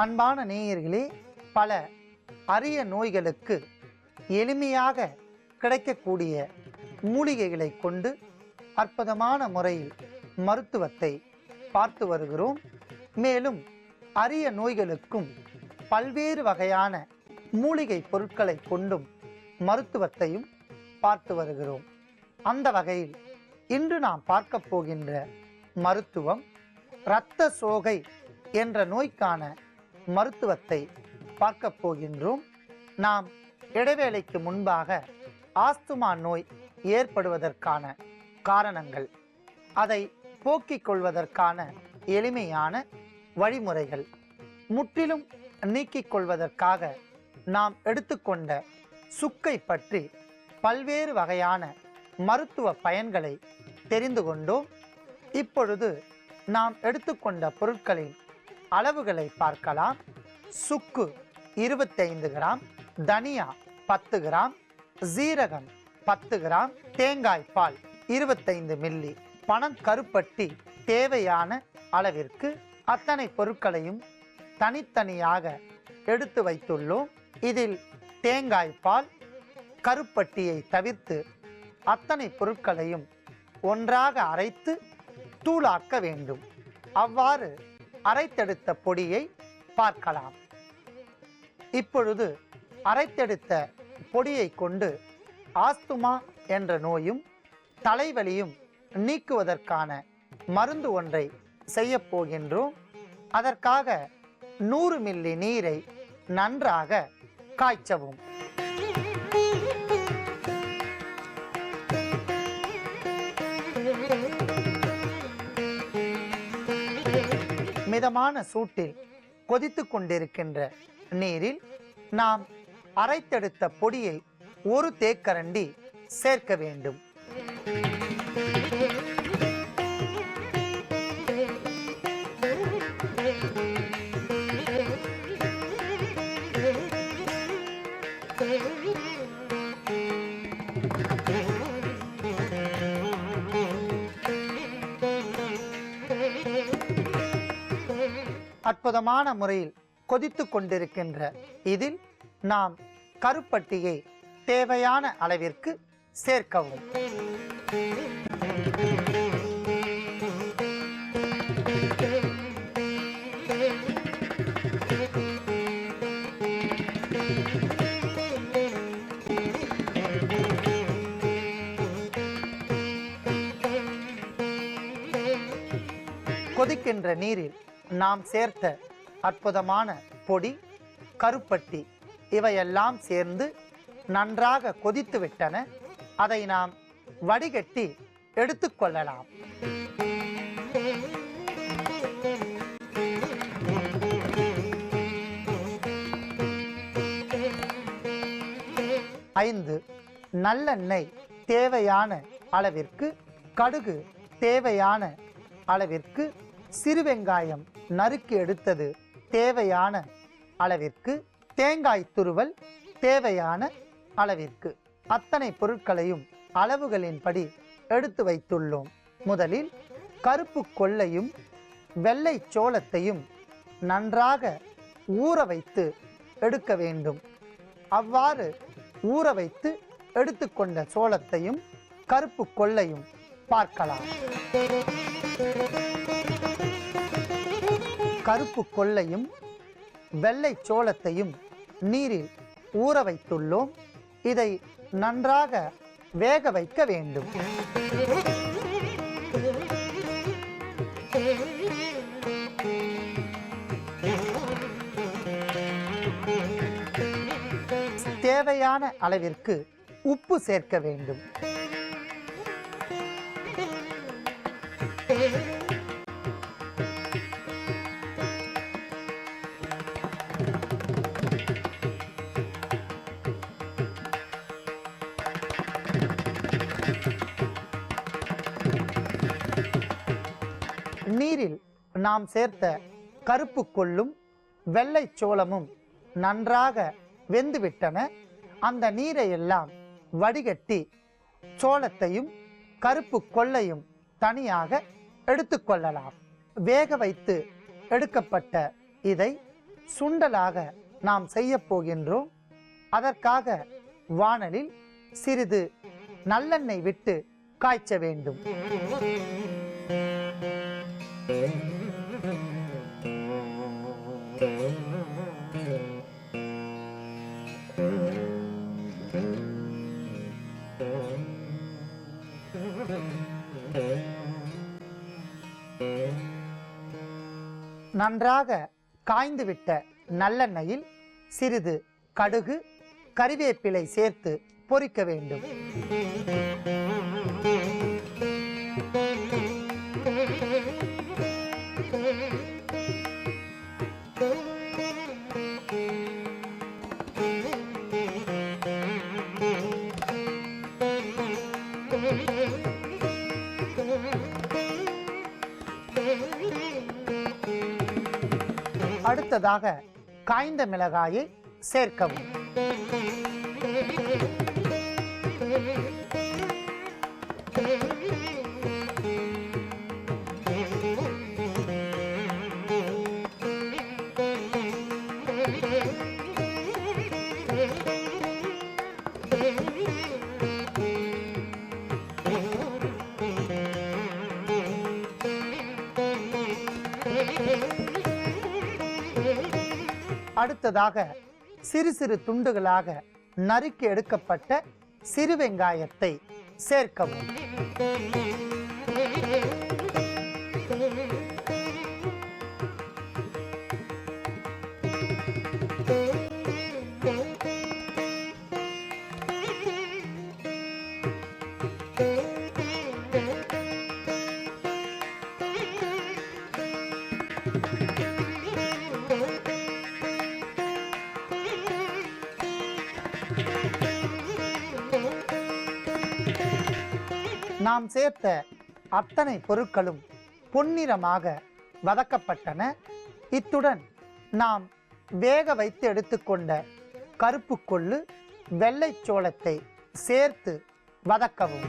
அன்பான நேயர்களே, பல அரிய நோய்களுக்கு எளிமையாக கிடைக்கக்கூடிய மூலிகைகளை கொண்டு அற்புதமான முறையில் மருத்துவத்தை பார்த்து வருகிறோம். மேலும் அரிய நோய்களுக்கும் பல்வேறு வகையான மூலிகை பொருட்களை கொண்டும் மருத்துவத்தையும் பார்த்து வருகிறோம். அந்த வகையில் இன்று நாம் பார்க்க போகின்ற மருத்துவம் இரத்த சோகை என்ற நோய்க்கான மருத்துவத்தை பார்க்க போகின்றோம். நாம் இடைவேளைக்கு முன்பாக ஆஸ்துமா நோய் ஏற்படுவதற்கான காரணங்கள், அதை போக்கிக் கொள்வதற்கான எளிமையான வழிமுறைகள், முற்றிலும் நீக்கிக் கொள்வதற்காக நாம் எடுத்துக்கொண்ட சுக்கை பற்றி பல்வேறு வகையான மருத்துவ பயன்களை தெரிந்து கொண்டோம். இப்பொழுது நாம் எடுத்துக்கொண்ட பொருட்களின் அளவுகளை பார்க்கலாம். சுக்கு 25 கிராம், தனியா 10 கிராம், சீரகம் 10 கிராம், தேங்காய் பால் 25 மில்லி, பனங்கருப்பட்டி தேவையான அளவிற்கு. அத்தனை பொருட்களையும் தனித்தனியாக எடுத்து வைத்துள்ளோம். இதில் தேங்காய் பால், கருப்பட்டியை தவிர்த்து அத்தனை பொருட்களையும் ஒன்றாக அரைத்து தூளாக்க வேண்டும். அவ்வாறு அரைத்தெடுத்த பொடியை பார்க்கலாம். இப்பொழுது அரைத்தெடுத்த பொடியை கொண்டு ஆஸ்துமா என்ற நோயும் தலைவலியும் நீக்குவதற்கான மருந்து ஒன்றை செய்ய போகின்றோம். அதற்காக 100 மில்லி நீரை நன்றாக காய்ச்சவும். மிதமான சூட்டில் கொதித்து கொண்டிருக்கின்ற நீரில் நாம் அரைத்தெடுத்த பொடியை 1 தேக்கரண்டி சேர்க்க வேண்டும். அற்புதமான முறையில் கொதித்து கொண்டிருக்கின்ற இதில் நாம் கருப்பட்டியை தேவையான அளவிற்கு சேர்க்கவும். கொதிக்கின்ற நீரில் நாம் சேர்த்த அற்புதமான பொடி, கருப்பட்டி இவையெல்லாம் சேர்ந்து நன்றாக கொதித்து விட்டன. அதை நாம் வடிகட்டி எடுத்துக்கொள்ளலாம். ஐந்து நல்லெண்ணெய் தேவையான அளவிற்கு, கடுகு தேவையான அளவிற்கு, சிறு வெங்காயம் நறுக்கி எடுத்தது தேவையான அளவிற்கு, தேங்காய் துருவல் தேவையான அளவிற்கு. அத்தனை பொருட்களையும் அளவுகளின்படி எடுத்து வைத்துள்ளோம். முதலில் கருப்பு கொள்ளையும் வெள்ளை சோளத்தையும் நன்றாக ஊற வைத்து எடுக்க வேண்டும். அவ்வாறு ஊற வைத்து எடுத்துக்கொண்ட சோளத்தையும் கருப்பு கொள்ளையும் பார்க்கலாம். கருப்பு கொள்ளையும் வெள்ளை சோளத்தையும் நீரில் ஊற வைத்துள்ளோம். இதை நன்றாக வேக வைக்க வேண்டும். தேவையான அளவிற்கு உப்பு சேர்க்க வேண்டும். நீரில் நாம் சேர்த்த கருப்பு கொள்ளும் வெள்ளை சோளமும் நன்றாக வெந்துவிட்டன. அந்த நீரை எல்லாம் வடிகட்டி சோளத்தையும் கருப்பு கொள்ளையும் தனியாக எடுத்துக்கொள்ளலாம். வேக வைத்து எடுக்கப்பட்ட இதை சுண்டலாக நாம் செய்ய போகின்றோம். அதற்காக வாணலில் சிறிது நல்லெண்ணெய் விட்டு காய்ச்ச வேண்டும். நன்றாக காய்ந்துவிட்ட நல்லெண்ணெயில் சிறிது கடுகு, கறிவேப்பிலை சேர்த்து பொரிக்க வேண்டும். அடுத்ததாக காய்ந்த மிளகாயை சேர்க்கவும். அடுத்ததாக சிறு சிறு துண்டுகளாக நறுக்கி எடுக்கப்பட்ட சிறு வெங்காயத்தை சேர்க்கவும். நாம் சேர்த்த அத்தனை பொருட்களும் பொன்னிறமாக வதக்கப்பட்டன. இத்துடன் நாம் வேக வைத்து எடுத்துக்கொண்ட கருப்பு கொள்ளு, வெள்ளை சோளத்தை சேர்த்து வதக்கவும்.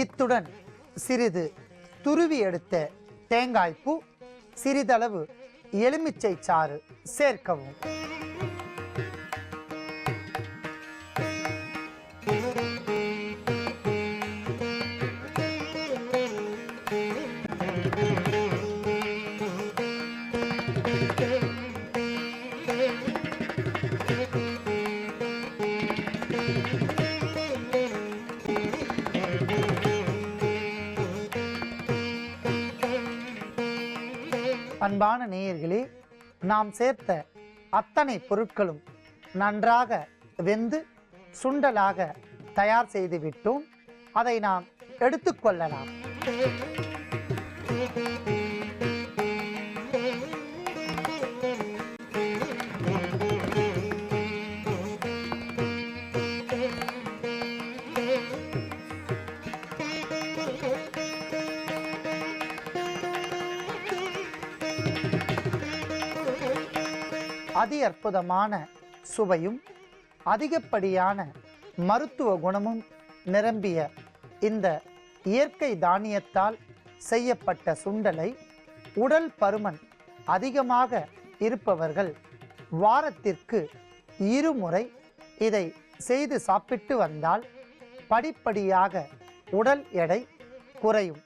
இத்துடன் சிறிது துருவி எடுத்த தேங்காய்ப்பூ, சிறிதளவு எலுமிச்சை சாறு சேர்க்கவும். அன்பான நேயர்களே, நாம் சேர்த்த அத்தனை பொருட்களும் நன்றாக வெந்து சுண்டலாக தயார் செய்து விட்டோம். அதை நாம் எடுத்துக்கொள்ளலாம். அதி அற்புதமான சுவையும் அதிகப்படியான மருத்துவ குணமும் நிரம்பிய இந்த இயற்கை தானியத்தால் செய்யப்பட்ட சுண்டலை உடல் பருமன் அதிகமாக இருப்பவர்கள் வாரத்திற்கு 2 முறை இதை செய்து சாப்பிட்டு வந்தால் படிப்படியாக உடல் எடை குறையும்.